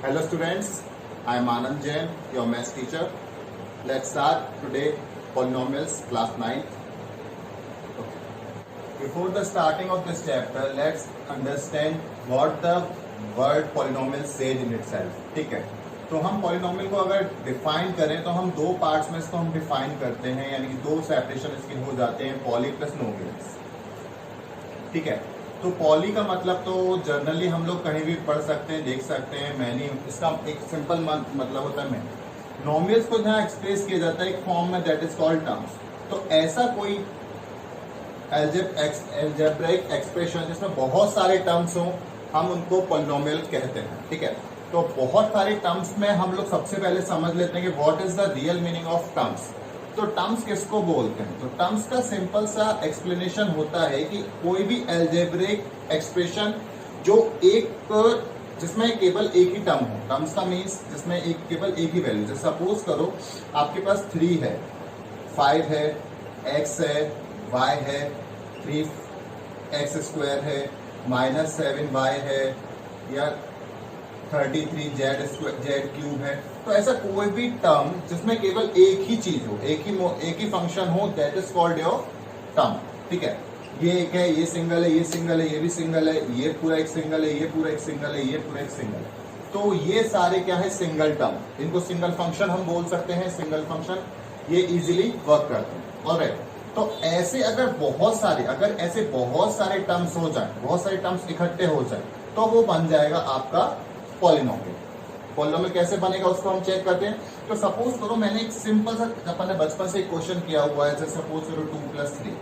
Hello students, I am Anand Jain, your maths teacher. Let's start today polynomials class 9. Okay. Before the starting of this chapter, let's understand what the word polynomial says in itself. ठीक है, तो हम polynomial को अगर define करें तो हम दो पार्ट्स में इसको हम डिफाइन करते हैं, यानी कि दो सेपरेशन इसके हो जाते हैं, पॉली प्लस नोमिनल्स. ठीक है, तो पॉली का मतलब तो जनरली हम लोग कहीं भी पढ़ सकते हैं, देख सकते हैं. मैनी इसका एक सिंपल मतलब होता है मैनी. नॉमिनल्स को जहाँ एक्सप्रेस किया जाता है एक फॉर्म में, दैट इज कॉल्ड टर्म्स. तो ऐसा कोई अलजेब्रिक एक्सप्रेशन जिसमें बहुत सारे टर्म्स हों, हम उनको पॉलिनोमियल कहते हैं. ठीक है, तो बहुत सारे टर्म्स में हम लोग सबसे पहले समझ लेते हैं कि what is the real meaning of terms. तो टर्म्स किसको बोलते हैं? तो टर्म्स का सिंपल सा एक्सप्लेनेशन होता है कि कोई भी अलजेब्रिक एक्सप्रेशन जो जिसमें केवल एक ही टर्म हो. टर्म्स का मीन्स जिसमें केवल एक ही वैल्यू. जैसे सपोज करो आपके पास 3 है, 5 है, x है, y है, 3x² है, -7y है, या 33z³ है. तो ऐसा कोई भी टर्म जिसमें केवल एक ही चीज हो, एक ही फंक्शन हो, that is called your term. ठीक है, ये एक है, ये सिंगल है, ये सिंगल है, ये भी सिंगल है, ये पूरा एक सिंगल है, ये पूरा एक सिंगल है, ये पूरा एक सिंगल है. तो ये सारे क्या है? Single term. इनको सिंगल फंक्शन हम बोल सकते हैं. सिंगल फंक्शन ये इजीली वर्क करते हैं. ऑलराइट, तो ऐसे अगर ऐसे बहुत सारे टर्म्स हो जाए, बहुत सारे टर्म्स इकट्ठे हो जाए, तो वो बन जाएगा आपका पॉलिनोमियल. पॉलिनोमियल कैसे बनेगा उसको हम चेक करते हैं. तो सपोज करो मैंने एक सिंपल सा, अपन ने बचपन से एक क्वेश्चन किया हुआ है, जैसे सपोज करो 2+3.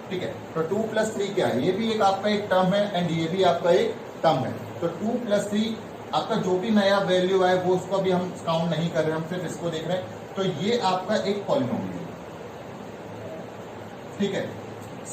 ठीक है, तो 2+3 क्या है? ये भी एक आपका एक टर्म है एंड ये भी आपका एक टर्म है. तो 2+3 आपका जो भी नया वैल्यू है वो उसको भी हम काउंट नहीं कर रहे, हम सिर्फ इसको देख रहे हैं. तो ये आपका एक पॉलिनोमियल है. ठीक है,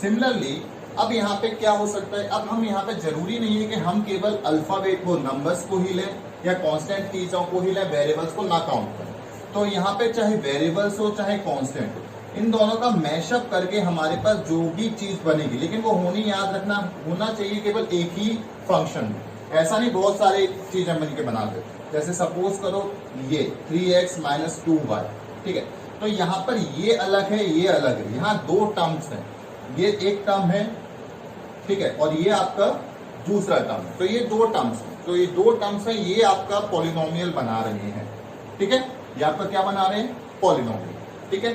सिमिलरली अब यहाँ पे क्या हो सकता है? अब हम यहाँ पे जरूरी नहीं है कि हम केवल अल्फाबेट को, नंबर्स को ही लें या कांस्टेंट चीजों को ही लें, वेरिएबल्स को ना काउंट करें. तो यहाँ पे चाहे वेरिएबल्स हो चाहे कांस्टेंट हो, इन दोनों का मैशअप करके हमारे पास जो भी चीज बनेगी, लेकिन वो याद रखना होना चाहिए केवल एक ही फंक्शन में. ऐसा नहीं बहुत सारे चीजें बन के बना दे. जैसे सपोज करो ये 3x - 2y. ठीक है, तो यहाँ पर ये अलग है, ये अलग है. यहाँ दो टर्म्स हैं, ये एक टर्म है, ठीक है, और ये आपका दूसरा टर्म है. तो ये दो टर्म्स हैं, तो ये दो टर्म्स हैं, ये आपका पॉलिनोमियल बना रहे हैं. ठीक है, ये आपका क्या बना रहे हैं? पॉलिनोमियल. ठीक है,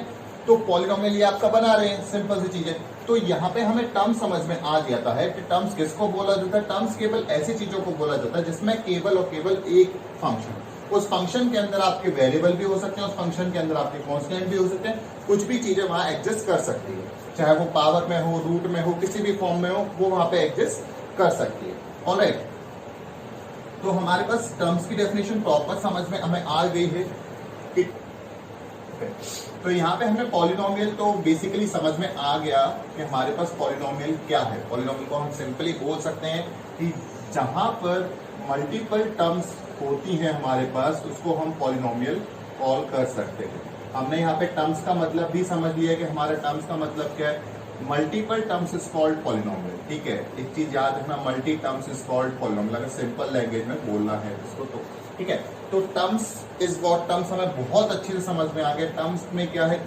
तो पॉलिनोमियल ये आपका बना रहे हैं. सिंपल सी चीज है. तो यहाँ पे हमें टर्म समझ में आ जाता है कि टर्म्स किसको बोला जाता है. टर्म्स केवल ऐसी चीजों को बोला जाता है जिसमें केवल और केवल एक फंक्शन, उस फंक्शन के अंदर आपके वेरिएबल भी हो सकते हैं, उस फंक्शन के अंदर आपके कांस्टेंट भी हो सकते हैं, कुछ भी चीजें वहां एग्जिस्ट कर सकती है, चाहे वो पावर में हो, रूट में हो, किसी भी फॉर्म में हो, वो वहां पे एग्जिस्ट कर सकती है. ऑलराइट, तो हमारे पास टर्म्स की डेफिनेशन प्रॉपर समझ में हमें आ गई है. तो यहाँ पे हमें पॉलिनोमियल तो बेसिकली समझ में आ गया कि हमारे पास पॉलिनोमियल क्या है. पॉलिनोमियल को हम सिंपली बोल सकते हैं कि जहां पर मल्टीपल टर्म्स होती हैं हमारे पास, उसको हम पॉलिनोमियल कॉल कर सकते हैं. हमने यहाँ पे टर्म्स का मतलब भी समझ लिया कि हमारे टर्म्स का मतलब क्या है. Multiple terms is called polynomial. ठीक है, एक चीज याद रखना, multi terms is called polynomial. अगर सिंपल लैंग्वेज में बोलना है इसको तो. ठीक है, तो टर्म्स इज व्हाट, टर्म्स हमें बहुत अच्छे से समझ में आ गया. टर्म्स में क्या है?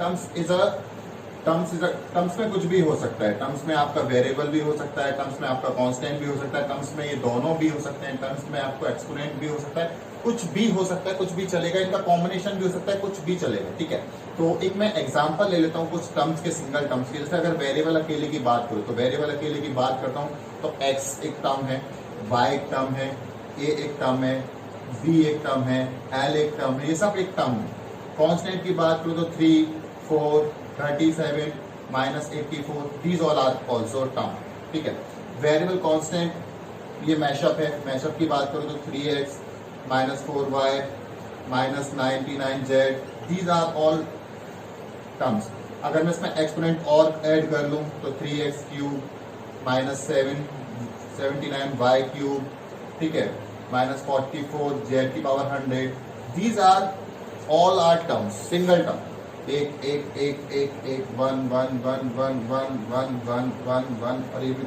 टर्म्स में कुछ भी हो सकता है. टर्म्स में आपका वेरिएबल भी हो सकता है, टर्म्स में आपका कांस्टेंट भी हो सकता है, टर्म्स में ये दोनों भी हो सकते हैं, टर्म्स में आपको एक्सपोनेंट भी हो सकता है, कुछ भी हो सकता है, कुछ भी चलेगा. इनका कॉम्बिनेशन भी हो सकता है, कुछ भी चलेगा. ठीक है, तो एक मैं एग्जांपल ले लेता हूँ कुछ टर्म्स के, सिंगल टर्म्स के. जैसे अगर वेरिएबल अकेले की बात करूँ, तो वेरिएबल अकेले की बात करता हूँ तो x एक टर्म है, y एक टर्म है, a एक टर्म है, v एक टर्म है, l एक टर्म है, ये सब एक टर्म है. कांस्टेंट की बात करूँ तो 3, 4, 37, -84, these all are also term. ठीक है, वेरिएबल कांस्टेंट ये मैशअप है. मैशअप की बात करूँ तो 3x -4y -99z, these are all terms. अगर मैं इसमें एक्सपोनेंट और ऐड कर लूँ तो 3x³ -79y³. ठीक है, -44z⁻100. these are all are terms, single term. एक एक एक एक एक 1 1 1 1 1 1 1 1 1 और ये भी,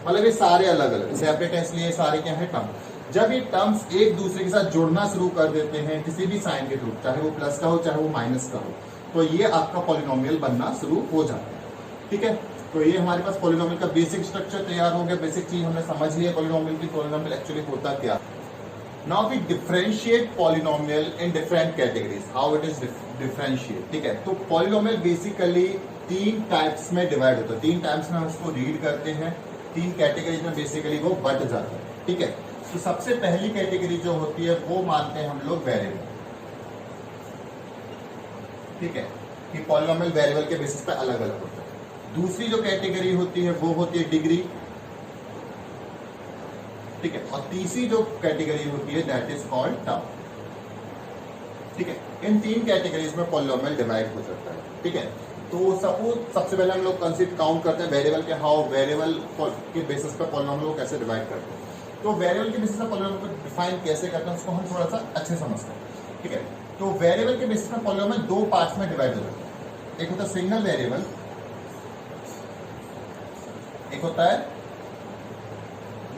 मतलब ये सारे अलग अलग सेपरेट है, इसलिए सारे क्या है? टर्म. जब ये टर्म्स एक दूसरे के साथ जुड़ना शुरू कर देते हैं किसी भी साइन के थ्रू, चाहे वो प्लस का हो चाहे वो माइनस का हो, तो ये आपका पॉलिनोमियल बनना शुरू हो जाता है। ठीक है, तो ये हमारे पास पॉलिनोमियल का बेसिक स्ट्रक्चर तैयार हो गया, बेसिक चीज हमने समझ लिया पॉलिनोमियल की, पॉलिनोमियल एक्चुअली होता क्या। Now we differentiate polynomial in different categories, how it is differentiate. ठीक है, तो पॉलिनोमियल बेसिकली 3 टाइप्स में डिवाइड होता है, 3 टाइप्स में हम उसको रीड करते हैं, 3 कैटेगरीज में बेसिकली वो बट जाता है। ठीक है, तो सबसे पहली कैटेगरी जो होती है वो मानते हैं हम लोग वेरिएबल। ठीक है, कि पॉलिनोमियल वेरिएबल के बेसिस पे अलग अलग होता है। दूसरी जो कैटेगरी होती है वो होती है डिग्री। ठीक है, और तीसरी जो कैटेगरी होती है दैट इज कॉल्ड टर्म। ठीक है, इन 3 कैटेगरीज में पॉलिनोमियल डिवाइड हो जाता है। ठीक है, तो सपोज सबसे पहले हम लोग कंसीडर काउंट करते हैं वेरिएबल के, हाउ वेरिएबल के बेसिस पे पॉलिनोमियल को कैसे डिवाइड करते हैं। तो वेरिएबल के बेसिस पे पॉलिनोमियल को डिफाइन कैसे करते हैं उसको हम थोड़ा सा अच्छे समझते हैं। ठीक है, तो वेरिएबल के बेसिस पे पॉलिनोमियल 2 पार्ट्स में डिवाइड हो जाता है, एक होता है सिंगल वेरिएबल, एक होता है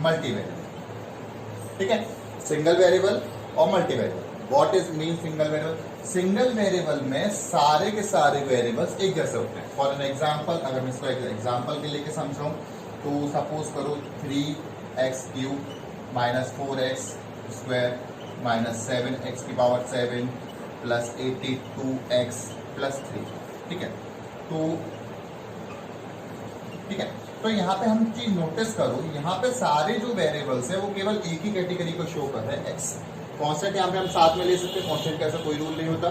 मल्टी वेरिएबल। ठीक है, सिंगल वेरिएबल और multi variable. What is mean single variable? Single variable में सारे के सारे वेरिएबल्स एक जैसे होते हैं। फॉर एन एग्जांपल, अगर मैं इसको एक एग्जांपल के लेके समझाऊं तो सपोज करो 3x³ minus 4x² minus 7x की पावर 7 प्लस 82x प्लस 3। ठीक है, तो यहाँ पे हम चीज नोटिस करो, यहाँ पे सारे जो वेरिएबल्स है वो केवल एक ही कैटेगरी को शो कर रहे हैं, x। कॉन्स्टेंट यहाँ पे हम साथ में ले सकते हैं, कॉन्स्टेंट का ऐसा कोई रूल नहीं होता।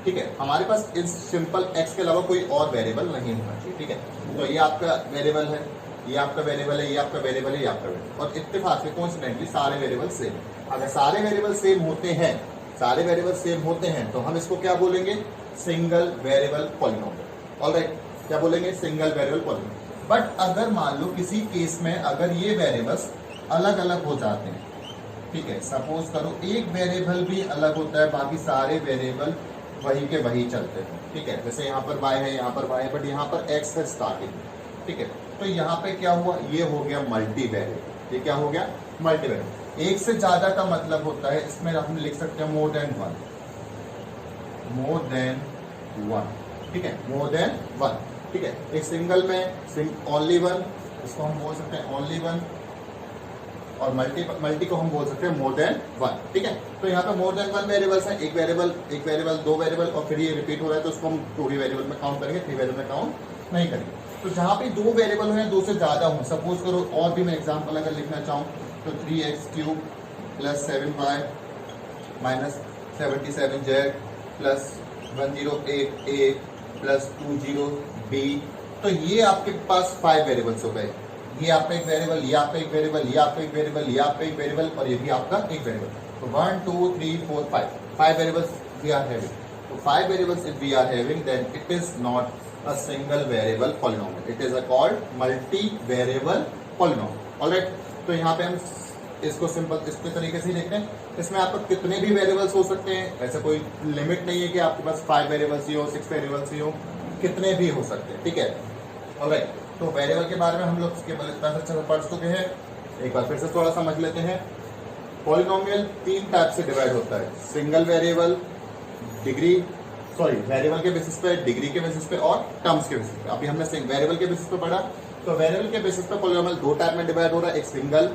ठीक है, हमारे पास इस सिंपल x के अलावा कोई और वेरिएबल नहीं होना चाहिए। ठीक है, तो ये आपका वेरिएबल है, ये आपका वेरिएबल है, ये आपका वेरिएबल है, ये आपका वेरिएबल, और इत्तेफाक से कोइंसिडेंटली सारे वेरिएबल सेम है। अगर सारे वेरिएबल सेम होते हैं, सारे वेरिएबल सेम होते हैं तो हम इसको क्या बोलेंगे? Single variable polynomial. ऑलराइट, क्या बोलेंगे? Single variable polynomial. बट अगर मान लो किसी केस में अगर ये वेरिएबल्स अलग अलग हो जाते हैं, ठीक है, सपोज करो एक वेरिएबल भी अलग होता है, बाकी सारे वेरिएबल वही के वही चलते हैं। ठीक है, जैसे यहाँ पर y है, यहाँ पर y है, बट यहाँ पर x है स्टार्टिंग। ठीक है, तो यहाँ पे क्या हुआ? ये हो गया मल्टी वेरिएबल। ये क्या हो गया? Multi variable. एक से ज्यादा का मतलब होता है, इसमें हम लिख सकते हैं more than one, more than one. ठीक है, मोर देन वन। ठीक है, एक सिंगल में ओनली वन, इसको हम बोल सकते हैं ओनली वन, और मल्टी को हम बोल सकते हैं मोर देन वन। ठीक है, तो यहाँ पे मोर देन वन वेरिएबल्स है, एक वेरिएबल, दो वेरिएबल, और फिर ये रिपीट हो रहा है तो उसको हम 2 ही वेरिएबल में काउंट करेंगे, 3 वेरिएबल में काउंट नहीं करेंगे। तो जहाँ पे 2 वेरिएबल हो या 2 से ज्यादा हो, सपोज करो और भी मैं एग्जाम्पल अगर लिखना चाहूँ तो 3x³ plus 7y minus 77z plus 108a plus 20b, तो ये आपके पास 5 वेरिएबल्स हो गए। ये आपका एक वेरिएबल, ये आपका एक वेरिएबल, ये आपका एक वेरिएबल, ये आपका एक वेरिएबल, और ये भी आपका एक वेरिएबल। तो 1 2 3 4 5 वेरिएबल्स वी आर हैविंग। तो 5 variables if we are having then it is not a single variable polynomial, it is a called multi variable polynomial। Alright, तो यहाँ पे हम इसको सिंपल इस तरीके से देखते हैं, इसमें आपको कितने भी वेरिएबल्स हो सकते हैं, ऐसा कोई लिमिट नहीं है कि आपके पास 5 वेरिएबल्स ही हो, 6 वेरिएबल्स ही हो, कितने भी हो सकते हैं। ठीक है, ऑलराइट, तो वेरिएबल के बारे में हम लोग इतना अच्छा पढ़ चुके हैं, एक बार फिर से थोड़ा समझ लेते हैं। पॉलिनोमियल 3 टाइप से डिवाइड होता है, single variable, degree, sorry variable के बेसिस पे, डिग्री के बेसिस पे, और टर्म्स के बेसिस पे। अभी हमने वेरिएबल के बेसिस पे पढ़ा, तो वेरिएबल के बेसिस पे पॉलिनोमियल 2 टाइप में डिवाइड हो रहा है, एक सिंगल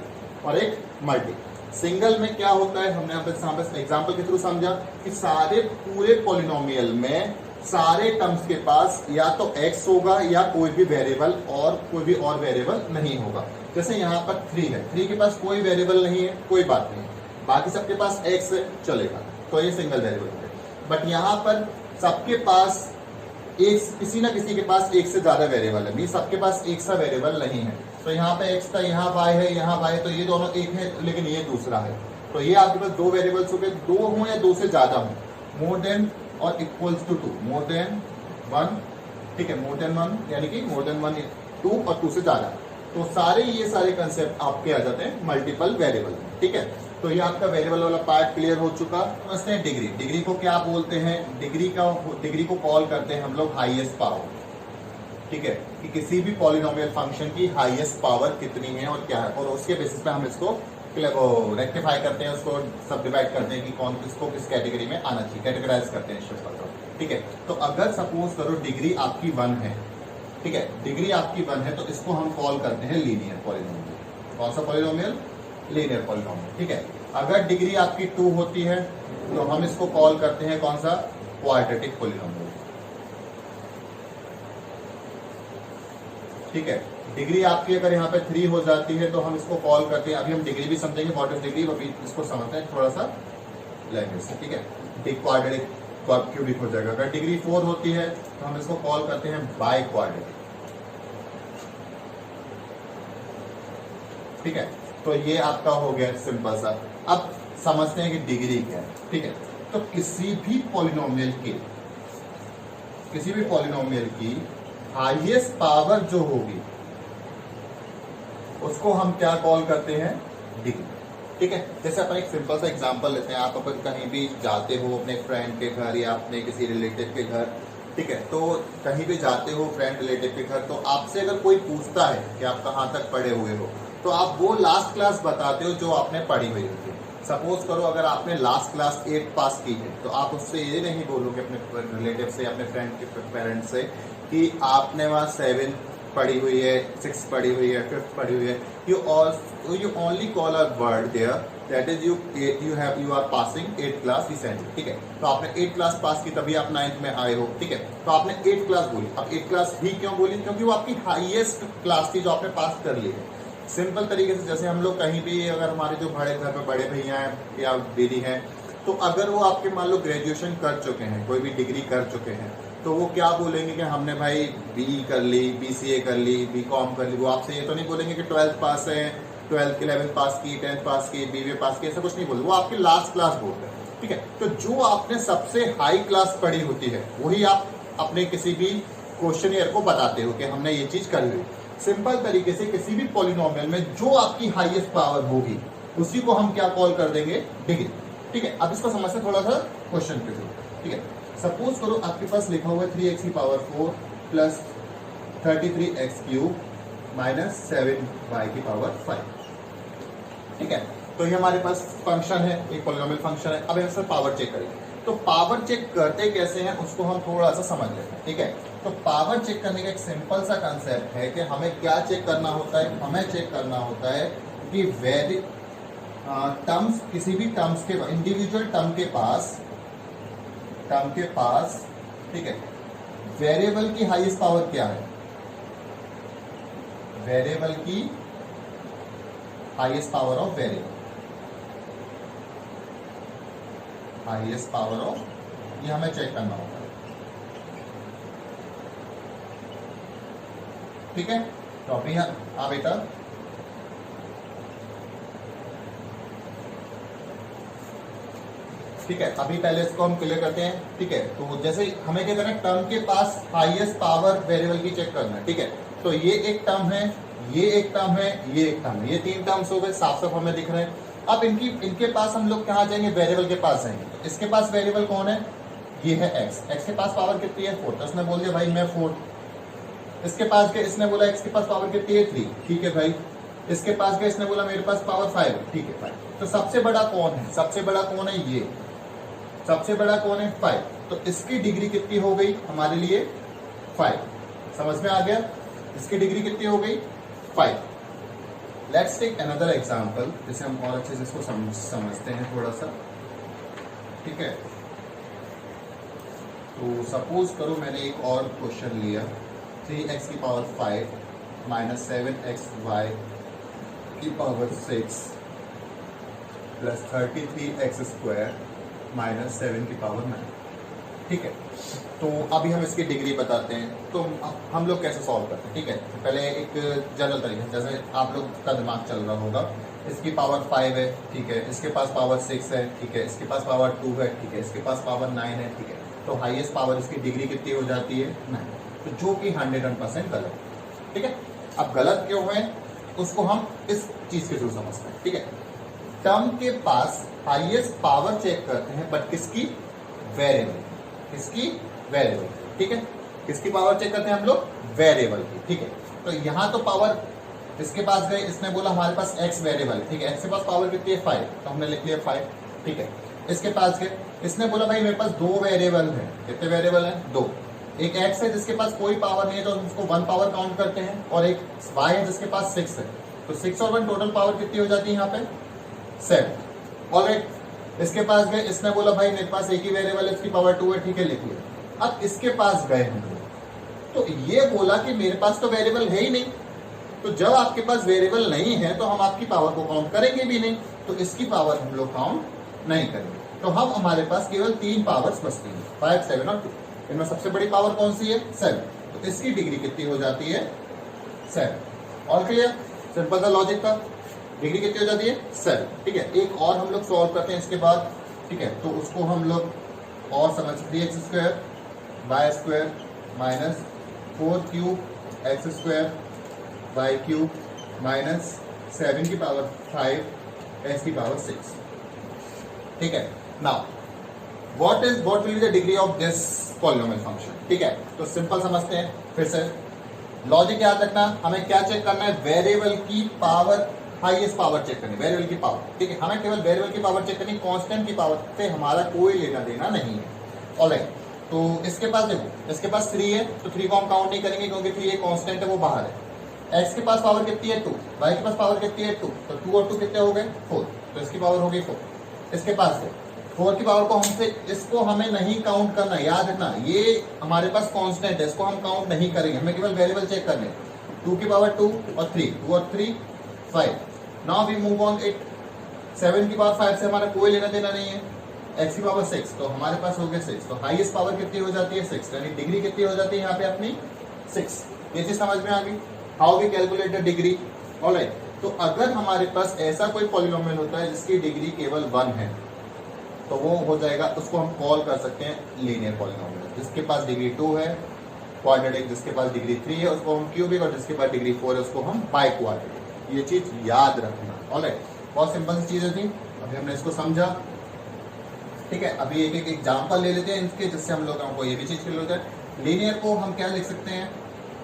और एक मल्टी। सिंगल में क्या होता है, हमने यहाँ पे एग्जांपल के थ्रू समझा कि सारे पूरे पॉलिनोमियल में सारे टर्म्स के पास या तो x होगा या कोई भी वेरिएबल, और कोई भी और वेरिएबल नहीं होगा। जैसे यहाँ पर 3 है, 3 के पास कोई वेरिएबल नहीं है, कोई बात नहीं, बाकी सबके पास x चलेगा, तो ये सिंगल वेरिएबल है। बट यहाँ पर सबके पास एक, किसी ना किसी के पास एक से ज्यादा वेरिएबल है, सबके पास एक सा वेरिएबल नहीं है। तो यहाँ पे x था, यहाँ y है, यहाँ y है, तो ये दोनों एक है लेकिन ये दूसरा है। तो ये आपके पास 2 वेरिएबल्स हो गए, 2 हो या 2 से ज्यादा हो, मोर देन और इक्वल्स टू 2, मोर देन 1। ठीक है, मोर देन 1 यानी कि मोर देन 1 2 और 2 से ज्यादा, तो सारे ये सारे कंसेप्ट आपके आ जाते हैं मल्टीपल वेरिएबल। ठीक है, तो ये आपका वेरिएबल वाला पार्ट क्लियर हो चुका। समझते हैं डिग्री। डिग्री को क्या बोलते हैं? डिग्री को कॉल करते हैं हम लोग हाईएस्ट पावर। ठीक है, कि किसी भी पॉलिनोमियल फंक्शन की हाईएस्ट पावर कितनी है और क्या है, और उसके बेसिस पे हम इसको वो रेक्टिफाई करते हैं, उसको सब डिवाइड करते हैं कि कौन किसको किस कैटेगरी में आना चाहिए, कैटेगराइज करते हैं शिफ्ट को। ठीक है, तो अगर सपोज करो डिग्री आपकी 1 है, ठीक है, डिग्री आपकी 1 है, तो इसको हम कॉल करते हैं लीनियर पॉलिनोमियल। कौन सा पॉलिनोमियल? Linear polynomial. ठीक है, अगर डिग्री आपकी 2 होती है तो हम इसको कॉल करते हैं कौन सा? Quadratic polynomial. ठीक है, डिग्री आपकी अगर यहाँ पे 3 हो जाती है तो हम इसको कॉल करते हैं, अभी हम डिग्री भी समझेंगे, व्हाट इज डिग्री, अभी इसको समझते हैं थोड़ा सा लैंग्वेज से। ठीक है, क्वाड्रेटिक क्यूबिक हो जाएगा। अगर डिग्री 4 होती है तो हम इसको कॉल करते हैं बाई क्वाड्रेटिक। ठीक है, तो ये आपका हो गया सिंपल सा। अब समझते हैं कि डिग्री क्या है। ठीक है, तो किसी भी पॉलिनोमियल की हाईएस्ट पावर जो होगी उसको हम क्या कॉल करते हैं? डिग्री। ठीक है, जैसे अपन एक सिंपल सा एग्जांपल लेते हैं। आप अपन कहीं भी जाते हो अपने फ्रेंड के घर या अपने किसी रिलेटिव के घर, ठीक है, तो कहीं भी जाते हो फ्रेंड रिलेटिव के घर, तो आपसे अगर कोई पूछता है कि आप कहाँ तक पढ़े हुए हो, तो आप वो लास्ट क्लास बताते हो जो आपने पढ़ी हुई होती है। सपोज करो अगर आपने लास्ट क्लास 8 पास की है तो आप उससे ये नहीं बोलोगे अपने रिलेटिव से, अपने फ्रेंड के पेरेंट्स से कि आपने वहाँ 7 पढ़ी हुई है, 6 पढ़ी हुई है, 5th पढ़ी हुई है। You only call a word there, that is you are passing 8th class recently। ठीक है, तो आपने 8th क्लास पास की तभी आप 9th में आए हो। ठीक है, तो आपने 8th क्लास बोली। अब 8th क्लास ही क्यों बोली? क्योंकि वो आपकी हाईएस्ट क्लास थी जो आपने पास कर ली है। सिंपल तरीके से जैसे हम लोग कहीं भी, अगर हमारे जो बड़े घर में बड़े भैया हैं या दीदी हैं, तो अगर वो आपके मान लो ग्रेजुएशन कर चुके हैं, कोई भी डिग्री कर चुके हैं, तो वो क्या बोलेंगे कि हमने भाई बीई कर ली, बीसीए कर ली, बीकॉम कर ली। वो आपसे ये तो नहीं बोलेंगे कि 12th पास है, 12th 11th पास की, 10th पास की, बीए पास की, ऐसा कुछ नहीं बोलते। वो आपकी लास्ट क्लास बोलते हैं। ठीक है, तो जो आपने सबसे हाई क्लास पढ़ी होती है वही आप अपने किसी भी क्वेश्चनियर को बताते हो कि हमने ये चीज करी हुई। सिंपल तरीके से किसी भी पॉलिनोमियल में जो आपकी हाईएस्ट पावर होगी उसी को हम क्या कॉल कर देंगे? डिग्री। ठीक है, अब इसको समझते थोड़ा सा क्वेश्चन के थ्रू। ठीक है, सपोज करो आपके पास लिखा हुआ है 3x की power 4 plus 33x cube minus 7y की पावर 5। ठीक है, तो ये हमारे पास फंक्शन है, एक पॉलिनोमियल फंक्शन है। अब हम इसमें पावर चेक करेंगे। तो पावर चेक करते कैसे हैं उसको हम थोड़ा सा समझ लेते हैं। ठीक है, तो पावर चेक करने का एक सिंपल सा कंसेप्ट है कि हमें क्या चेक करना होता है? हमें चेक करना होता है कि टर्म्स, किसी भी टर्म्स के इंडिविजुअल टर्म के पास, ठीक है, वेरिएबल की हाईएस्ट पावर क्या है? वेरिएबल की highest power of variable, highest power of, ये हमें चेक करना होगा। ठीक है, तो अभी हाँ बेटा, ठीक है, अभी पहले इसको हम क्लियर करते हैं। ठीक है, तो जैसे हमें क्या करना है? टर्म के पास हाईएस्ट पावर वेरिएबल की चेक करना है। ठीक है, तो ये एक टर्म है, ये एक टर्म है, ये एक टर्म है, ये 3 टर्म्स हो गए, साफ साफ हमें दिख रहे हैं। अब इनके पास हम लोग कहाँ जाएंगे? वेरिएबल के पास जाएंगे। तो इसके पास वेरिएबल कौन है? ये है x के पास पावर कितनी है? 4। तो इसने बोल दिया भाई मैं 4। इसके पास गए, इसने बोला x के पास पावर कितनी है? 3। ठीक है भाई, इसके पास गए, इसने बोला मेरे पास पावर 5 है। ठीक है 5। तो सबसे बड़ा कौन है? सबसे बड़ा कौन है? ये सबसे बड़ा कौन है? 5। तो इसकी डिग्री कितनी हो गई हमारे लिए? 5। समझ में आ गया? इसकी डिग्री कितनी हो गई? 5। लेट्स टेक अनदर एग्जांपल, जिसे हम और अच्छे से इसको समझते हैं थोड़ा सा। ठीक है, तो सपोज करो मैंने एक और क्वेश्चन लिया, 3x की पावर 5 माइनस 7xy की power 6 plus 33x square minus 7 की पावर 9। ठीक है, तो अभी हम इसकी डिग्री बताते हैं। तो हम लोग कैसे सॉल्व करते हैं? ठीक है, तो पहले एक जनरल तरीके, जैसे आप लोग का दिमाग चल रहा होगा, इसकी पावर 5 है, ठीक है, इसके पास पावर 6 है, ठीक है, इसके पास पावर 2 है, ठीक है, इसके पास पावर 9 है। ठीक है, तो हाईएस्ट पावर इसकी डिग्री कितनी हो जाती है? 9। तो जो कि 100% गलत है। ठीक है, अब गलत क्यों है उसको हम इस चीज के थ्रू समझते हैं। ठीक है, टर्म के पास हाईएस्ट पावर चेक करते हैं, बट किसकी? वेरिएबल। किसकी? वेरिएबल। ठीक है, किसकी पावर चेक करते हैं हम लोग? वेरिएबल की। ठीक है, तो यहाँ तो पावर इसके पास गए, इसने बोला हमारे पास x वेरिएबल है, ठीक है, x के पास पावर कितनी है 5, तो हमने लिख लिया 5, ठीक है। इसके पास गए, इसने बोला भाई मेरे पास 2 वेरिएबल है, कितने वेरिएबल है 2, एक x है जिसके पास कोई पावर नहीं है तो हम उसको 1 पावर काउंट करते हैं, और एक y है जिसके पास 6 है, तो 6 और 1 टोटल पावर कितनी हो जाती है यहाँ पे 7। ऑलराइट, इसके पास गए, इसने बोला भाई मेरे पास एक ही वेरिएबल है, इसकी पावर 2 है, ठीक है, लिख लिया। अब इसके पास गए हम लोग, तो ये बोला कि मेरे पास तो वेरिएबल है ही नहीं, तो जब आपके पास वेरिएबल नहीं है तो हम आपकी पावर को काउंट करेंगे भी नहीं, तो इसकी पावर हम लोग काउंट नहीं करेंगे। तो हम हमारे पास केवल 3 पावर्स बचती हैं, 5, 7 और 2। इनमें सबसे बड़ी पावर कौन सी है 7, तो इसकी डिग्री कितनी हो जाती है 7। ऑल क्लियर, सिंपल सा लॉजिक था, डिग्री कितनी हो जाती है 7, ठीक है। एक और हम लोग सॉल्व करते हैं इसके बाद, ठीक है, तो उसको हम लोग और समझ 3x² y² minus 4³ x² y³ minus 7 की पावर 5 s की पावर 6, ठीक है। Now what will be the degree of this polynomial function, ठीक है। तो सिंपल समझते हैं, फिर से लॉजिक याद रखना, हमें क्या चेक करना है, वेरिएबल की पावर, हाईएस्ट पावर चेक करनी, वेरिएबल की पावर, ठीक है। हमें केवल वेरिएबल की पावर चेक करनी, कांस्टेंट की पावर से हमारा कोई लेना देना नहीं है। ऑलराइट, तो इसके पास देखो, इसके पास 3 है, तो 3 को हम काउंट नहीं करेंगे क्योंकि 3 एक कांस्टेंट है, वो बाहर है। x के पास पावर कितनी है 2, y के पास पावर कितनी है 2, तो 2 और 2 कितने हो गए 4, तो इसकी पावर हो गई 4। इसके पास है 4 की पावर को हमसे, इसको हमें नहीं काउंट करना, याद रखना ये हमारे पास कांस्टेंट है, इसको हम काउंट नहीं करेंगे, हमें केवल वेरिएबल चेक करने। 2 की पावर 2 और 3, 2 और 3 5। नाउ वी मूव ऑन 8, 7 की पावर 5 से हमारा कोई लेना देना नहीं है, x की पावर 6, तो हमारे पास हो गया 6, तो हाईएस्ट पावर कितनी हो जाती है 6, यानी डिग्री कितनी हो जाती है यहाँ पे अपनी 6। ये चीज समझ में आ गई, how we calculate the degree. Alright, तो अगर हमारे पास ऐसा कोई पॉलिनोमियल होता है जिसकी डिग्री केवल 1 है, तो वो हो जाएगा, उसको हम कॉल कर सकते हैं लीनियर पॉलिनोमियल। जिसके पास डिग्री 2 है क्वाड्रेटिक, जिसके पास डिग्री 3 है उसको हम क्यूबिक, और जिसके पास डिग्री 4 है उसको हम बाई क्वाड्रेटिक। ये चीज याद रखना। ऑलराइट, बहुत सिंपल सी चीजें थी, अभी हमने इसको समझा, ठीक है। अभी एक एक एग्जाम्पल ले लेते हैं इनके, जिससे हम लोगों को ये भी चीज क्लियर हो जाए। लीनियर को हम क्या लिख सकते हैं,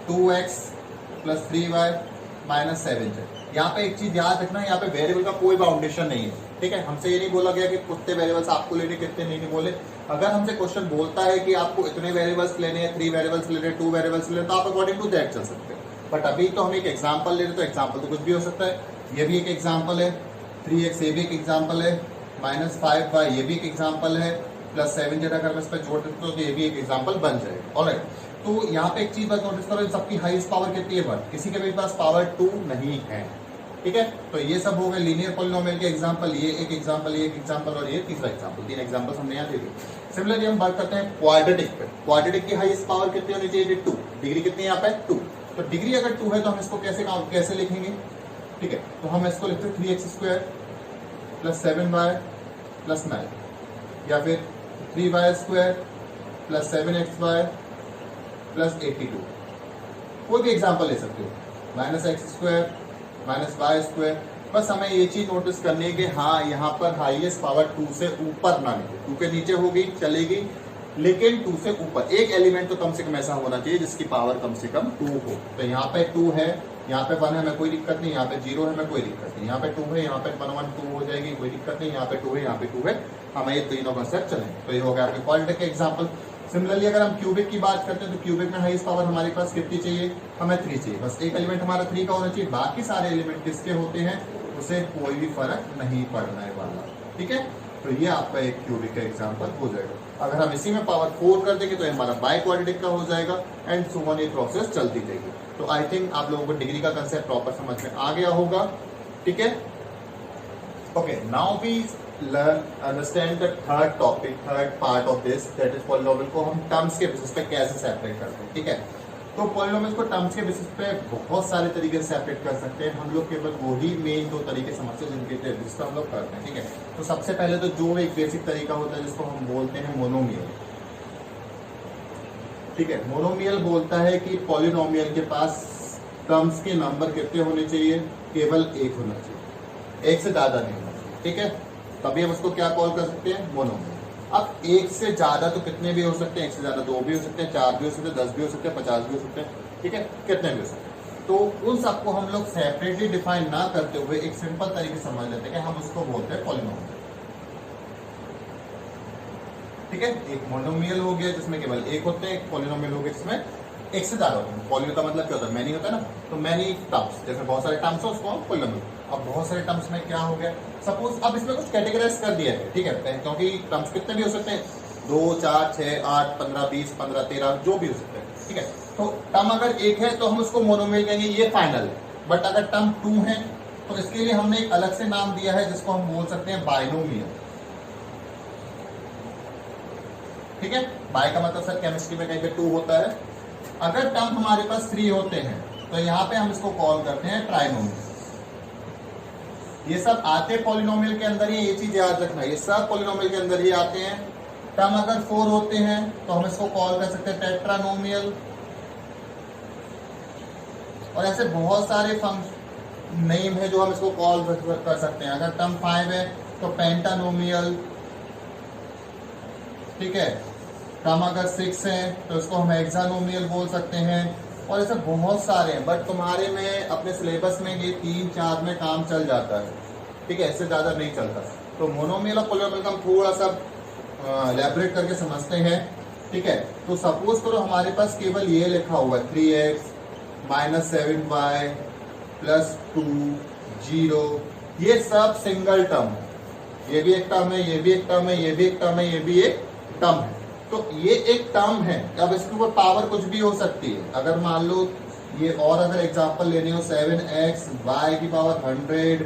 2x + 3y - 7z। यहाँ पे एक चीज याद रखना, यहाँ पे वेरिएबल का कोई बाउंडेशन नहीं है, ठीक है। हमसे ये नहीं बोला गया कि कितने वेरिएबल्स आपको लेने, कितने नहीं बोले। अगर हमसे क्वेश्चन बोलता है कि आपको इतने वेरिएबल्स लेने हैं, 3 वेरिएबल्स लेने, 2 वेरिएबल्स लेने, तो आप अकॉर्डिंग टू दैट चल सकते हैं। बट अभी तो हम एक एग्जाम्पल ले रहे, तो एग्जाम्पल तो कुछ भी हो सकता है। ये भी एक एग्जाम्पल है, 3x ये भी एक एग्जाम्पल है, -5y ये भी एक एग्जाम्पल है, +7z अगर मैं इस पर जोड़ देता हूँ तो ये भी एक एग्जाम्पल बन जाएगा। ऑलराइट, तो यहाँ पे एक चीज बस नोटिस करो, सबकी हाईएस्ट पावर कितनी है 1, किसी के भी पास पावर 2 नहीं है, ठीक है। तो ये सब हो गए लीनियर पॉलिनोमियल के एग्जांपल, ये एक एग्जांपल, ये एक एग्जांपल और ये तीसरा एग्जांपल, 3 एग्जांपल्स हमने यहाँ दे दिए। सिमिलरली हम बात करते हैं क्वाड्रेटिक पे। क्वाड्रेटिक की हाईएस्ट पावर कितनी होनी चाहिए 2, डिग्री कितनी है यहाँ पे 2, तो डिग्री अगर 2 है तो हम इसको कैसे लिखेंगे, ठीक है। तो हम इसको लिखते हैं 3x² + 7y + 9, या फिर 3y² + 7xy + 82, कोई भी एग्जांपल ले सकते हो, -x² -y²। बस हमें ये चीज नोटिस करनी है कि हाँ यहाँ पर हाईएस्ट पावर 2 से ऊपर ना निकले, 2 के नीचे होगी चलेगी, लेकिन 2 से ऊपर एक एलिमेंट तो कम से कम ऐसा होना चाहिए जिसकी पावर कम से कम 2 हो। तो यहाँ पे 2 है, यहाँ पे 1 है, हमें कोई दिक्कत नहीं, यहाँ पे 0 है, हमें कोई दिक्कत नहीं, यहाँ पे 2 है, यहाँ पे 1 1 2 हो जाएगी, कोई दिक्कत नहीं, यहाँ पे 2 है, यहाँ पे 2 है, हमें ये तीनों कंसेप्ट चलें। तो ये हो गया आपके क्वाड्रेटिक के एग्जाम्पल। सिमिलरली अगर हम क्यूबिक की बात करते हैं तो क्यूबिक में हाईएस्ट पावर हमारे पास कितनी चाहिए, हमें 3 चाहिए, बस एक एलिमेंट हमारा 3 का होना चाहिए, बाकी सारे एलिमेंट किसके होते हैं उसे कोई भी फर्क नहीं पड़ने वाला, ठीक है। तो ये आपका एक क्यूबिक का एग्जांपल हो जाएगा। अगर हम इसी में पावर 4 कर देंगे तो हमारा बाई क्वाड्रेटिक का हो जाएगा, एंड सो ऑन, ये प्रोसेस चलती जाएगी। तो आई थिंक आप लोगों को डिग्री का कंसेप्ट प्रॉपर समझ में आ गया होगा, ठीक है। Okay, now we understand the third topic, third part of this, that is polynomial को हम टर्म्स के बेसिस पे कैसे सेपरेट करते हैं, ठीक है। तो पॉलिनोमियल को टर्म्स के बेसिस पे बहुत सारे तरीके से सेपरेट कर सकते हैं, हम लोग केवल वही मेन 2 तरीके समझते हैं जिनके बेसिस पे हम लोग करते हैं, ठीक है। तो सबसे पहले तो जो एक बेसिक तरीका होता है जिसको हम बोलते हैं मोनोमियल, ठीक है। मोनोमियल बोलता है कि पॉलिनोमियल के पास टर्म्स के नंबर कितने होने चाहिए, केवल 1 होना चाहिए, 1 से ज्यादा नहीं होना चाहिए, ठीक है। तभी हम उसको क्या कॉल कर सकते हैं, मोनोमियल। अब 1 से ज्यादा तो कितने भी हो सकते हैं, 1 से ज्यादा 2 भी हो सकते हैं, 4 भी हो सकते हैं, 10 भी हो सकते हैं, 50 भी हो सकते हैं, ठीक है, कितने भी हो सकते हैं। तो उन सबको हम लोग सेपरेटली डिफाइन ना करते हुए एक सिंपल तरीके से समझ लेते हैं कि हम उसको बोलते हैं पॉलिनोमियल। ठीक है, एक मोनोमियल हो गया जिसमें केवल एक होते हैं, एक पॉलिनोमियल हो गया जिसमें एक से ज्यादा होते हैं। पॉलिनो का मतलब क्या होता है, मैनी होता है ना, तो मैनी टर्म्स, जैसे बहुत सारे टर्म्स हो उसको हम पॉलिनोमियल। अब बहुत सारे टर्म्स में क्या हो गया, सपोज अब इसमें कुछ कैटेगराइज कर दिया है, ठीक है, क्योंकि टर्म्स कितने भी हो सकते हैं, 2, 4, 6, 8, 15, 20, 15, 13 जो भी हो सकते हैं। ठीक है, तो टर्म अगर एक है तो हम उसको मोनोमियल कहेंगे, ये फाइनल है। बट अगर टर्म 2 है तो इसके लिए हमने एक अलग से नाम दिया है जिसको हम बोल सकते हैं बाइनोमियल। ठीक है, बाय का मतलब सर केमिस्ट्री में कहीं पे 2 होता है। अगर टर्म हमारे पास 3 होते हैं तो यहाँ पे हम इसको कॉल करते हैं ट्राइनोमियल। ये सब आते पॉलिनोमियल के अंदर ही, ये चीज याद रखना, ये सब पॉलिनोमियल के अंदर ही आते हैं। टर्म अगर 4 होते हैं तो हम इसको कॉल कर सकते हैं टेट्रानोमियल। और ऐसे बहुत सारे नेम है जो हम इसको कॉल कर सकते हैं। अगर टर्म 5 है तो पेंटानोमियल। ठीक है, टर्म अगर 6 है तो इसको हम हेक्सानोमियल बोल सकते हैं। और ऐसे बहुत सारे हैं, बट तुम्हारे में अपने सिलेबस में ये 3-4 में काम चल जाता है। ठीक है, इससे ज्यादा नहीं चलता। तो मोनोमियल और पॉलिनोमियल का हम थोड़ा सा इलैबोरेट करके समझते हैं। ठीक है, तो सपोज करो हमारे पास केवल ये लिखा हुआ है 3x - 7y + 2 0, ये सब सिंगल टर्म है। ये भी एक टर्म है, ये भी एक टर्म है, ये भी एक टर्म है, ये भी एक टर्म है। तो ये एक टर्म है। अब इसके ऊपर पावर कुछ भी हो सकती है। अगर मान लो ये, और अगर एग्जांपल लेनी हो 7x y की पावर 100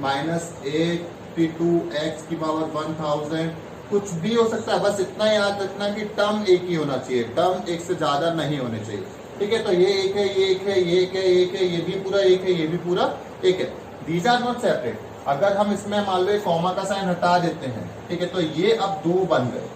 - 82x की पावर 1000, कुछ भी हो सकता है। बस इतना याद रखना कि टर्म एक ही होना चाहिए, टर्म एक से ज्यादा नहीं होने चाहिए। ठीक है, तो ये एक है, ये एक है, ये एक है, ये एक है, ये भी पूरा एक है, ये भी पूरा एक है। These are not separate. अगर हम इसमें मान लो कॉमा का साइन हटा देते हैं, ठीक है, तो ये अब 2 बन गए,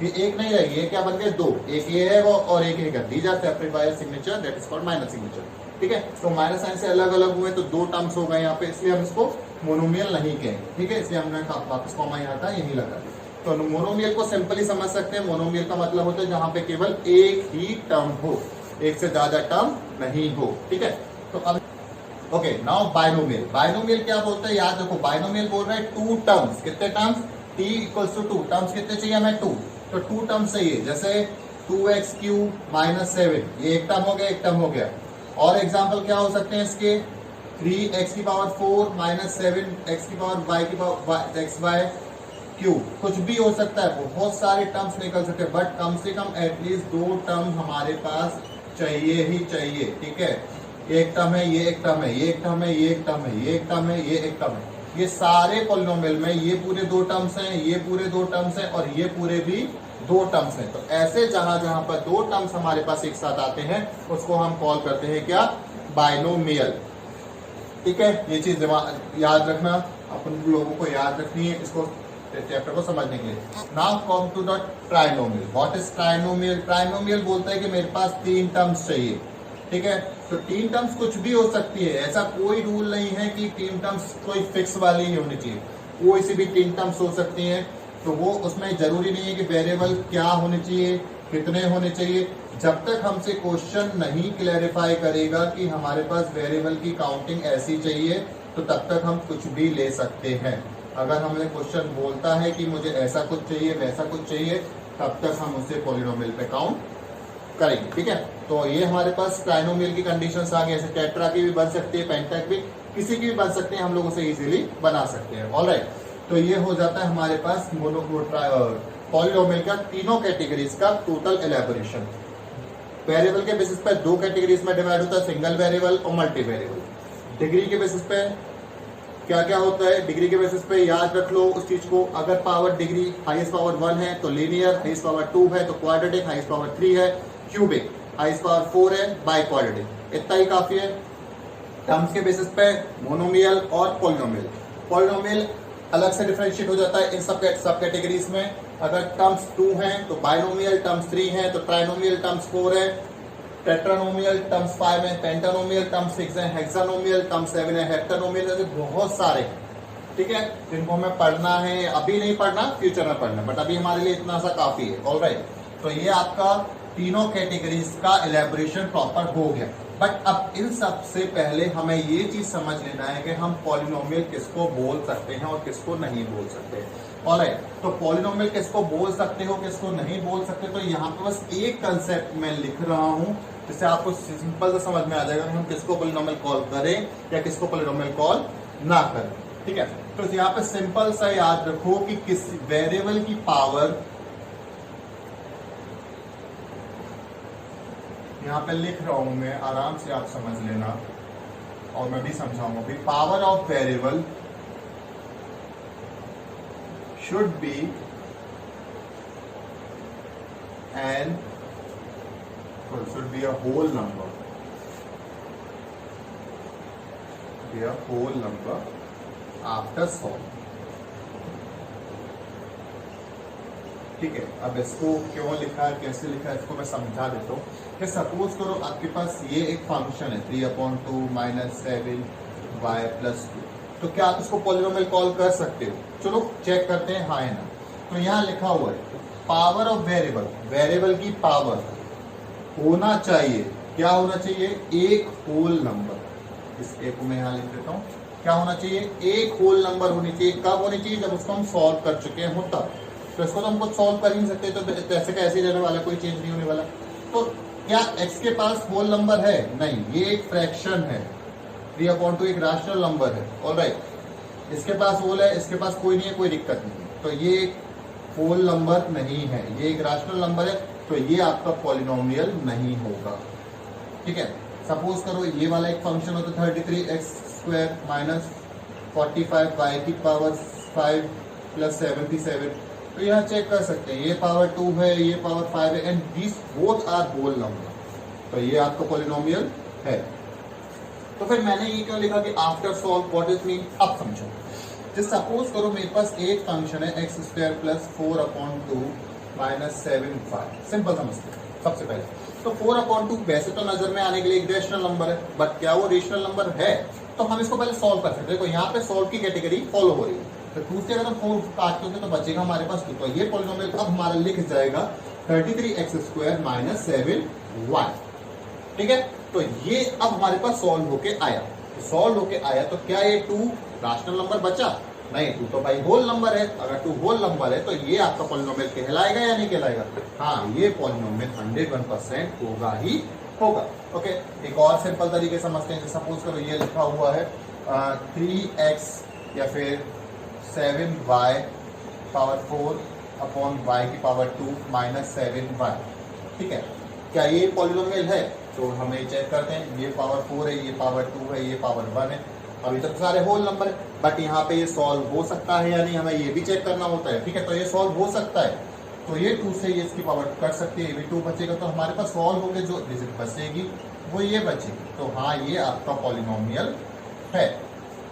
ये एक नहीं रहे, ये क्या बन गए 2, एक ये है और एक ये है। These are separate by signature, that is called minus signature. ठीक है, तो माइनस साइन से अलग अलग हुए तो 2 टर्म्स हो गए यहाँ पे, इसलिए हम इसको मोनोमियल नहीं कहेंगे। ठीक है, इसलिए हमने वापस कॉमा यहाँ था, यही लगा। तो मोनोमियल को सिंपली समझ सकते हैं। मोनोमियल का मतलब होता है जहां पे केवल एक ही टर्म हो, एक से ज्यादा टर्म नहीं हो। ठीक है, तो अब ओके, नाउ बाइनोमियल। बाइनोमियल क्या बोलते हैं, याद रखो, बाइनोमियल बोल रहे हैं 2 टर्म्स। कितने टर्म्स, t = 2 टर्म्स। कितने चाहिए हमें, 2, तो 2 टर्म्स चाहिए। जैसे 2x³ - 7, ये एक टर्म हो गया, एक टर्म हो गया। और एग्जाम्पल क्या हो सकते हैं इसके, 3x⁴ - 7xy⁴, कुछ भी हो सकता है। बहुत सारे टर्म्स निकल सकते हैं, बट कम से कम एटलीस्ट 2 टर्म हमारे पास चाहिए ही चाहिए। ठीक है, एक टर्म है, ये एक टर्म है, ये एक टर्म है, ये एक टर्म है, ये एक टर्म है, ये एक टर्म है। ये सारे पॉलिनोमियल में ये पूरे 2 टर्म्स हैं, ये पूरे 2 टर्म्स हैं, और ये पूरे भी 2 टर्म्स हैं। तो ऐसे जहां जहां पर 2 टर्म्स हमारे पास एक साथ आते हैं उसको हम कॉल करते हैं क्या, बाइनोमियल। ठीक है, ये चीज याद रखना, अपन लोगों को याद रखनी है इसको चैप्टर को समझने के लिए। Now come to the trinomial. What is trinomial? Trinomial बोलता है कि मेरे पास 3 टर्म्स चाहिए। ठीक है, तो 3 टर्म्स कुछ भी हो सकती है, ऐसा कोई रूल नहीं है कि 3 टर्म्स कोई फिक्स वाली ही होनी चाहिए। कोई सी भी 3 टर्म्स हो सकती हैं। तो वो उसमें जरूरी नहीं है कि वेरिएबल क्या होने चाहिए, कितने होने चाहिए। जब तक हमसे क्वेश्चन नहीं क्लैरिफाई करेगा कि हमारे पास वेरिएबल की काउंटिंग ऐसी चाहिए, तो तब तक हम कुछ भी ले सकते हैं। अगर हमें क्वेश्चन बोलता है कि मुझे ऐसा कुछ चाहिए, वैसा कुछ चाहिए, तब तक हम उससे पॉलिनोमियल पे काउंट करेंगे। ठीक है, तो ये हमारे पास ट्राइनोमियल की कंडीशंस आ गई। ऐसे टेट्रा की भी बन सकती है, पेंटा की भी, किसी की भी बन सकते हैं, हम लोग उसे इजीली बना सकते हैं। ऑलराइट, तो ये हो जाता है हमारे पास पॉलिनोमियल का तीनों कैटेगरीज का टोटल एलैबोरेशन। वेरिएबल के बेसिस पे 2 कैटेगरीज में डिवाइड होता है, सिंगल वेरिएबल और मल्टी वेरिएबल। डिग्री के बेसिस पे क्या क्या होता है, डिग्री के बेसिस पे याद रख लो उस चीज को। अगर पावर डिग्री हाईएस्ट पावर 1 है तो लीनियर, हाईएस्ट पावर 2 है तो क्वाड्रेटिक, हाईएस्ट पावर 3 है क्यूबिक, हाईएस्ट पावर 4 है बाई क्वाड्रेटिक। इतना ही काफी है। टर्म्स के बेसिस पे मोनोमियल और पॉलिनोमियल। पॉलिनोमियल अलग से डिफरेंशिएट हो जाता है इन सब कैटेगरीज में। अगर टर्म्स 2 हैं तो बाइनोमियल, टर्म्स 3 हैं तो ट्राइनोमियल, टर्म्स 4 है टेट्रानोमियल, टर्म्स 5 है पेंटानोमियल, टर्म्स 6 है हेक्सानोमियल, टर्म्स 7 है हेप्टानोमियल। ऐसे बहुत सारे, ठीक है, जिनको हमें पढ़ना है। अभी नहीं पढ़ना, फ्यूचर में पढ़ना, बट अभी हमारे लिए इतना सा काफी है। ऑलराइट, तो ये आपका तीनों कैटेगरीज का इलेबोरेशन प्रॉपर हो गया। बट अब इन सब से पहले हमें ये चीज समझ लेना है कि हम पॉलिनोमियल किसको बोल सकते हैं और किसको नहीं बोल सकते। ऑलराइट, तो पॉलिनोमियल किसको बोल सकते हो किसको नहीं बोल सकते, तो यहाँ पे बस एक कंसेप्ट मैं लिख रहा हूँ जिससे आपको सिंपल से समझ में आ जाएगा कि हम किसको पॉलिनोमियल कॉल करें या किसको पॉलिनोमियल कॉल ना करें। ठीक है, तो यहाँ पे सिंपल सा याद रखो कि किस वेरिएबल की पावर, यहाँ पे लिख रहा हूं मैं, आराम से आप समझ लेना और मैं भी समझाऊंगा भी। Power of variable should be N should be a whole number, be a whole number after solve. ठीक है, अब इसको क्यों लिखा है कैसे लिखा है इसको मैं समझा देता हूँ कि सपोज करो आपके पास ये एक फंक्शन है 3/2 - 7y + 2, तो क्या आप इसको पॉलिनोमियल कॉल कर सकते हो? चलो चेक करते हैं हाँ है ना। तो यहाँ लिखा हुआ है पावर ऑफ वेरिएबल, वेरिएबल की पावर होना चाहिए, क्या होना चाहिए? एक होल नंबर। इस एक को मैं यहाँ लिख देता हूँ, क्या होना चाहिए? एक होल नंबर होनी चाहिए। कब होनी चाहिए? जब उसको हम सॉल्व कर चुके हैं तब। तो इसको तो हमको सॉल्व कर ही नहीं सकते, तो ऐसे का ऐसे ही रहने वाला, कोई चेंज नहीं होने वाला। तो क्या x के पास होल नंबर है? नहीं, ये एक फ्रैक्शन है। 3/2 एक रैशनल नंबर है। ऑलराइट, इसके पास होल है, इसके पास कोई नहीं है, कोई दिक्कत नहीं है, तो ये एक होल नंबर नहीं है, ये एक रैशनल नंबर है, तो ये आपका पॉलिनोमियल नहीं होगा। ठीक है, सपोज करो ये वाला एक फंक्शन होता है 33x² - 45y की पावर 5 + 77, तो यहाँ चेक कर सकते हैं ये पावर 2 है, ये पावर 5 है, and this both are whole number, तो ये आपका पॉलिनोमियल है। तो फिर मैंने ये क्यों लिखा कि after solve what is mean? अब समझो, जैसे सपोज करो मेरे पास एक फंक्शन है x² + 4/2 - 7y। सिंपल समझते हैं सबसे पहले, तो 4/2 वैसे तो नजर में आने के लिए एक रेशनल नंबर है, बट क्या वो रेशनल नंबर है? तो हम इसको पहले सॉल्व कर सकते हैं। देखो यहाँ पे सॉल्व की कैटेगरी फॉलो हो रही है, तो 2 से अगर हम 4 काट दोगे तो बचेगा हमारे पास 2, तो ये पॉलिनोमियल अब हमारा लिख जाएगा 33x² - 7y। ठीक है, तो ये अब हमारे पास सॉल्व होके आया, तो सॉल्व होके आया तो क्या ये 2 रैशनल नंबर बचा? नहीं, 2 तो भाई होल नंबर है। अगर 2 होल नंबर है तो ये आपका पॉलिनोमियल कहलाएगा या नहीं कहलाएगा? हाँ, ये पॉलिनोमियल 101% होगा ही होगा। ओके, एक और सिंपल तरीके समझते हैं। सपोज करो ये लिखा हुआ है 3x या फिर 7y पावर 4/y की पावर 2 - 7y। ठीक है, क्या ये पॉलिनोमियल है? तो हमें चेक करते हैं, ये पावर 4 है, ये पावर 2 है, ये पावर 1 है। अभी तक सारे होल नंबर है, बट यहाँ पे ये सॉल्व हो सकता है या नहीं, हमें ये भी चेक करना होता है। ठीक है, तो ये सॉल्व हो सकता है, तो ये 2 से ये इसकी पावर कट सकती है, ये भी 2 बचेगा, तो हमारे पास सॉल्व होकर जो डिजिट बचेगी वो ये बचेगी। तो हाँ, ये आपका पॉलिनोमियल है।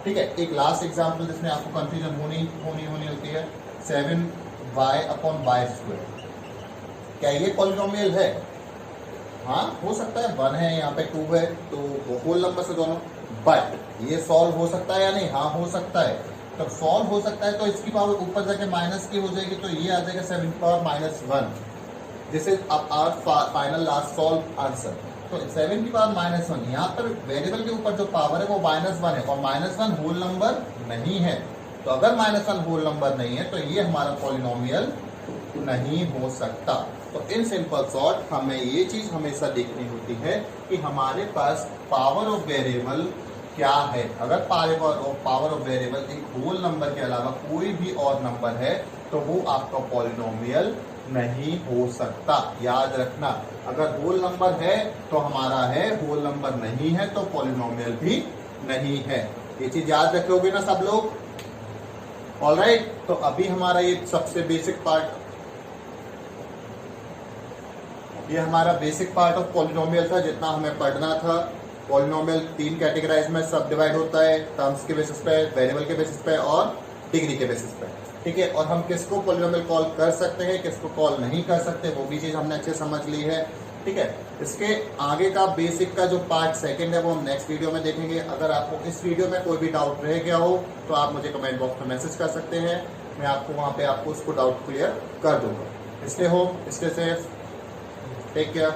ठीक है, एक लास्ट एग्जाम्पल जिसमें आपको कंफ्यूजन होनी होती है, 7y/y²। क्या ये पॉलिनोमियल है? हाँ, हो सकता है, 1 है, यहाँ पे 2 है, तो वो होल नंबर से दोनों, बट ये सॉल्व हो सकता है या नहीं? हाँ, हो सकता है। तो सॉल्व हो सकता है तो इसकी पावर ऊपर जाके माइनस की हो जाएगी, तो ये आ जाएगा 7 की power -1। This is our final last solve answer. तो 7 की पावर -1, यहाँ पर वेरिएबल के ऊपर जो पावर है वो -1 है, और -1 होल नंबर नहीं है। तो अगर -1 होल नंबर नहीं है तो ये हमारा पॉलिनोमियल नहीं हो सकता। तो इन सिंपल शॉर्ट हमें ये चीज हमेशा देखनी होती है कि हमारे पास पावर ऑफ वेरिएबल क्या है। अगर पावर ऑफ वेरिएबल एक होल नंबर के अलावा कोई भी और नंबर है तो वो आपका पॉलिनोमियल नहीं हो सकता। याद रखना, अगर होल नंबर है तो हमारा है, होल नंबर नहीं है तो पॉलिनोमियल भी नहीं है। ये चीज याद रखोगे ना सब लोग? ऑलराइट, तो अभी हमारा ये सबसे बेसिक पार्ट, ये हमारा बेसिक पार्ट ऑफ पॉलिनोमियल था जितना हमें पढ़ना था। पॉलिनोमियल 3 कैटेगराइज में सब डिवाइड होता है, टर्म्स के बेसिस पे, वेरिएबल के बेसिस पे और डिग्री के बेसिस पे। ठीक है, और हम किसको पॉलिनोमियल कॉल कर सकते हैं, किसको कॉल नहीं कर सकते, वो भी चीज हमने अच्छे समझ ली है। ठीक है, इसके आगे का बेसिक का जो पार्ट सेकंड है वो हम नेक्स्ट वीडियो में देखेंगे। अगर आपको इस वीडियो में कोई भी डाउट रह गया हो तो आप मुझे कमेंट बॉक्स में मैसेज कर सकते हैं, मैं आपको वहाँ पे आपको उसको डाउट क्लियर कर दूंगा। Stay home, stay safe, take care.